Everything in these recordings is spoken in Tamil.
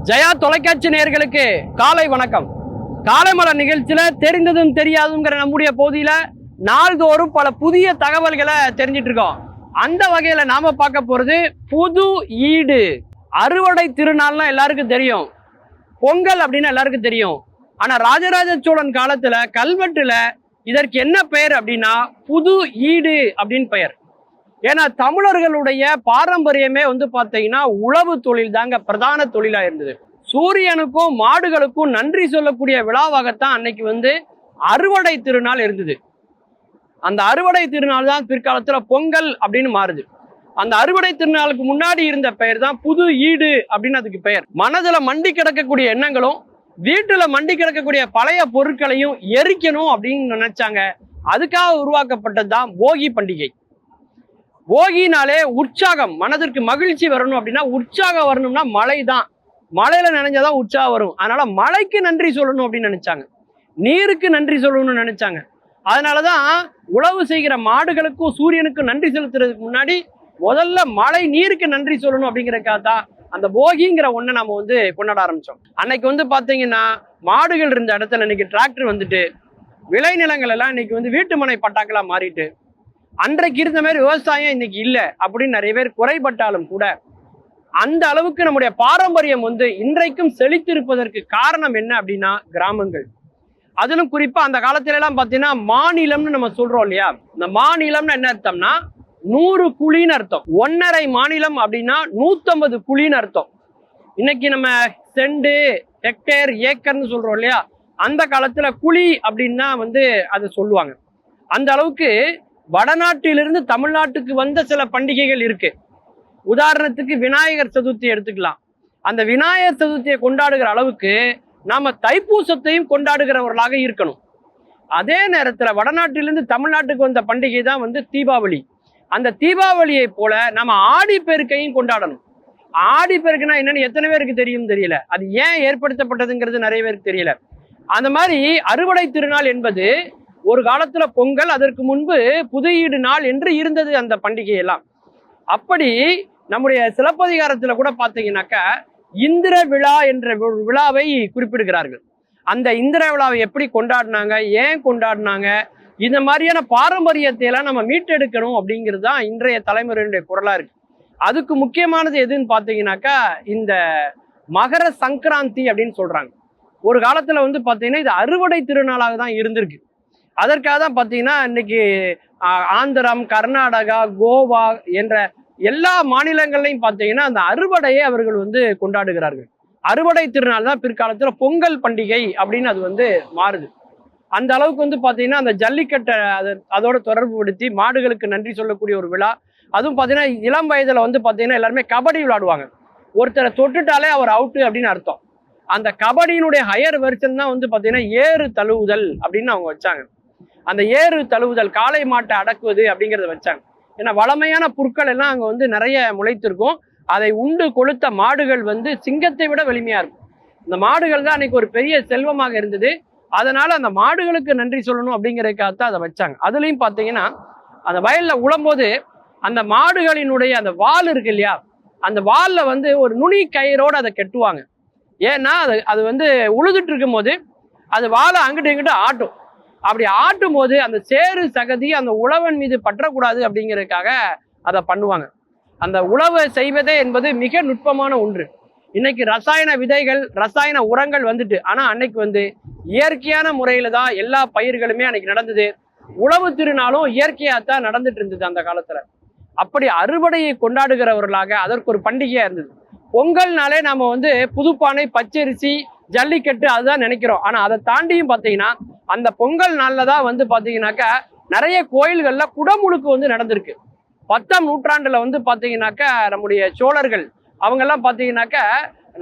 ஜெயா தொலைக்காட்சி நேயர்களுக்கு காலை வணக்கம். காலைமலர் நிகழ்ச்சியில தெரிந்ததும் தெரியாதுங்கிற நம்முடைய பகுதியில நாள்தோறும் பல புதிய தகவல்களை தெரிஞ்சிட்டு இருக்கோம். அந்த வகையில நாம பார்க்க போறது புது ஈடு. அறுவடை திருநாள்னா எல்லாருக்கும் தெரியும், பொங்கல் அப்படின்னு எல்லாருக்கும் தெரியும். ஆனா ராஜராஜ சோழன் காலத்துல கல்வெட்டுல இதற்கு என்ன பெயர் அப்படின்னா புது ஈடு அப்படின்னு பெயர். ஏன்னா தமிழர்களுடைய பாரம்பரியமே பார்த்தீங்கன்னா உழவு தொழில் தாங்க பிரதான தொழிலா இருந்தது. சூரியனுக்கும் மாடுகளுக்கும் நன்றி சொல்லக்கூடிய விழாவாகத்தான் அன்னைக்கு அறுவடை திருநாள் இருந்தது. அந்த அறுவடை திருநாள் தான் பிற்காலத்துல பொங்கல் அப்படின்னு மாறுது. அந்த அறுவடை திருநாளுக்கு முன்னாடி இருந்த பெயர் தான் புது ஈடு அப்படின்னு அதுக்கு பெயர். மனதுல மண்டி கிடக்கக்கூடிய எண்ணங்களும் வீட்டுல மண்டி கிடக்கக்கூடிய பழைய பொருட்களையும் எரிக்கணும் அப்படின்னு நினைச்சாங்க. அதுக்காக உருவாக்கப்பட்டது தான் போகி பண்டிகை. போகினாலே உற்சாகம், மனதிற்கு மகிழ்ச்சி வரணும் அப்படின்னா உற்சாகம் வரணும்னா மழை தான். மழையில நினைஞ்சாதான் உற்சாகம் வரும். அதனால மழைக்கு நன்றி சொல்லணும் அப்படின்னு நினைச்சாங்க, நீருக்கு நன்றி சொல்லணும்னு நினைச்சாங்க. அதனாலதான் உழவு செய்கிற மாடுகளுக்கும் சூரியனுக்கும் நன்றி செலுத்துறதுக்கு முன்னாடி முதல்ல மழை நீருக்கு நன்றி சொல்லணும் அப்படிங்கிறதுக்காக தான் அந்த போகிங்கிற ஒன்றை நம்ம கொண்டாட ஆரம்பிச்சோம். அன்னைக்கு பாத்தீங்கன்னா மாடுகள் இருந்த இடத்துல இன்னைக்கு டிராக்டர் வந்துட்டு விளைநிலங்கள் எல்லாம் இன்னைக்கு வீட்டு மனை பட்டாக்களா மாறிட்டு அன்றைக்கு இருந்த மாதிரி விவசாயம் இன்னைக்கு இல்லை அப்படின்னு நிறைய பேர் குறைபட்டாலும் கூட அந்த அளவுக்கு நம்முடைய பாரம்பரியம் இன்றைக்கும் செழித்திருப்பதற்கு காரணம் என்ன அப்படின்னா கிராமங்கள். அதிலும் குறிப்பா அந்த காலத்துல எல்லாம் பாத்தீங்கன்னா மாநிலம்னு நம்ம சொல்றோம் இல்லையா. இந்த மாநிலம்னு என்ன அர்த்தம்னா 100 குழின்னு அர்த்தம். 1.5 மாநிலம் அப்படின்னா 150 குழின்னு அர்த்தம். இன்னைக்கு நம்ம செண்டு, ஹெக்டேர், ஏக்கர்னு சொல்றோம் இல்லையா. அந்த காலத்துல குழி அப்படின்னா அதை சொல்லுவாங்க. அந்த அளவுக்கு வடநாட்டிலிருந்து தமிழ்நாட்டுக்கு வந்த சில பண்டிகைகள் இருக்கு. உதாரணத்துக்கு விநாயகர் சதுர்த்தி எடுத்துக்கலாம். அந்த விநாயகர் சதுர்த்தியை கொண்டாடுகிற அளவுக்கு நாம தைப்பூசத்தையும் கொண்டாடுகிறவர்களாக இருக்கணும். அதே நேரத்துல வடநாட்டிலிருந்து தமிழ்நாட்டுக்கு வந்த பண்டிகை தான் தீபாவளி. அந்த தீபாவளியை போல நம்ம ஆடி பெருக்கையும் கொண்டாடணும். ஆடி பெருக்குனா என்னன்னு எத்தனை பேருக்கு தெரியும் தெரியல. அது ஏன் ஏற்படுத்தப்பட்டதுங்கிறது நிறைய பேருக்கு தெரியல. அந்த மாதிரி அறுவடை திருநாள் என்பது ஒரு காலத்துல பொங்கல், அதற்கு முன்பு புதுஈடு நாள் என்று இருந்தது அந்த பண்டிகை எல்லாம். அப்படி நம்முடைய சிலப்பதிகாரத்துல கூட பாத்தீங்கன்னாக்கா இந்திர விழா என்ற விழாவை குறிப்பிடுகிறார்கள். அந்த இந்திர விழாவை எப்படி கொண்டாடினாங்க, ஏன் கொண்டாடினாங்க, இந்த மாதிரியான பாரம்பரியத்தை எல்லாம் நம்ம மீட்டெடுக்கணும் அப்படிங்கிறது தான் இன்றைய தலைமுறையினுடைய குரலா இருக்கு. அதுக்கு முக்கியமானது எதுன்னு பாத்தீங்கன்னாக்கா இந்த மகர சங்கராந்தி அப்படின்னு சொல்றாங்க. ஒரு காலத்துல பாத்தீங்கன்னா இது அறுவடை திருநாளாக தான் இருந்திருக்கு. அதற்காக தான் பார்த்தீங்கன்னா இன்னைக்கு ஆந்திரம், கர்நாடகா, கோவா என்ற எல்லா மாநிலங்கள்லையும் பார்த்தீங்கன்னா அந்த அறுவடையை அவர்கள் கொண்டாடுகிறார்கள். அறுவடை திருநாள் தான் பிற்காலத்தில் பொங்கல் பண்டிகை அப்படின்னு அது மாறுது. அந்த அளவுக்கு பார்த்தீங்கன்னா அந்த ஜல்லிக்கட்டை அதோட தொடர்பு படுத்தி மாடுகளுக்கு நன்றி சொல்லக்கூடிய ஒரு விழா. அதுவும் பார்த்தீங்கன்னா இளம் வயதில் பார்த்தீங்கன்னா எல்லாருமே கபடி விளையாடுவாங்க. ஒருத்தரை தொட்டுட்டாலே அவர் அவுட்டு அப்படின்னு அர்த்தம். அந்த கபடியினுடைய ஹையர் வெர்ஷன் தான் பார்த்தீங்கன்னா ஏறு தழுவுதல் அப்படின்னு அவங்க வச்சாங்க. அந்த ஏறு தழுவுதல், காளை மாட்டை அடக்குவது அப்படிங்கிறத வச்சாங்க. ஏன்னா வளமையான புற்கள் எல்லாம் அங்கே நிறைய முளைத்திருக்கும். அதை உண்டு கொளுத்த மாடுகள் சிங்கத்தை விட வலிமையா இருக்கும். இந்த மாடுகள் தான் அன்னைக்கு ஒரு பெரிய செல்வமாக இருந்தது. அதனால அந்த மாடுகளுக்கு நன்றி சொல்லணும் அப்படிங்கிறதுக்காகத்தான் அதை வச்சாங்க. அதுலயும் பார்த்தீங்கன்னா அந்த வயல்ல உழும்போது அந்த மாடுகளினுடைய அந்த வால் இருக்கு இல்லையா, அந்த வால்ல ஒரு நுனி கயிறோடு அதை கெட்டுவாங்க. ஏன்னா அது உழுதுட்டு இருக்கும் போது அது வாழை அங்கிட்டு இங்கிட்டு ஆட்டும். அப்படி ஆட்டும் போது அந்த சேறு சகதி அந்த உழவன் மீது பற்றக்கூடாது அப்படிங்கிறதுக்காக அதை பண்ணுவாங்க. அந்த உழவை செய்வதே என்பது மிக நுட்பமான ஒன்று. இன்னைக்கு ரசாயன விதைகள், ரசாயன உரங்கள் ஆனா அன்னைக்கு இயற்கையான முறையில தான் எல்லா பயிர்களுமே அன்னைக்கு நடந்தது. உழவு திருநாளும் இயற்கையாத்தான் நடந்துட்டு இருந்தது அந்த காலத்துல. அப்படி அறுவடையை கொண்டாடுகிறவர்களாக அதற்கு ஒரு பண்டிகையா இருந்தது. பொங்கல்னாலே நாம புதுப்பானை, பச்சரிசி, ஜல்லிக்கட்டு அதுதான் நினைக்கிறோம். ஆனா அதை தாண்டியும் பாத்தீங்கன்னா அந்த பொங்கல் நாள்ல தான் பாத்தீங்கன்னாக்கா நிறைய கோயில்கள்ல குடமுழுக்கு நடந்திருக்கு. 10ஆம் நூற்றாண்டுல பாத்தீங்கன்னாக்கா நம்முடைய சோழர்கள் அவங்க எல்லாம் பாத்தீங்கன்னாக்கா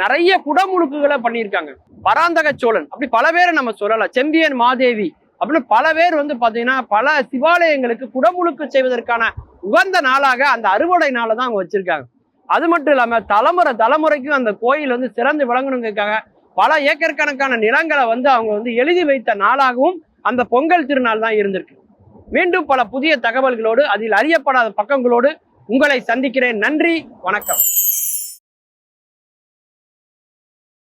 நிறைய குடமுழுக்குகளை பண்ணியிருக்காங்க. பராந்தக சோழன் அப்படி பல பேரை நம்ம சொல்லலாம். செம்பியன் மாதேவி அப்படின்னு பல பேர் பாத்தீங்கன்னா பல சிவாலயங்களுக்கு குடமுழுக்கு செய்வதற்கான உகந்த நாளாக அந்த அறுவடை நாளை தான் அவங்க வச்சிருக்காங்க. அது மட்டும் இல்லாம தலைமுறைக்கும் அந்த கோயில் சிறந்து விளங்கணுங்கிறதுக்காக பல ஏக்கர் கணக்கான நிலங்களை அவங்க எழுதி வைத்த நாளாகவும் அந்த பொங்கல் திருநாள் தான் இருந்திருக்கு. மீண்டும் பல புதிய தகவல்களோடு அதில் அறியப்படாத பக்கங்களோடு உங்களை சந்திக்கிறேன். நன்றி, வணக்கம்.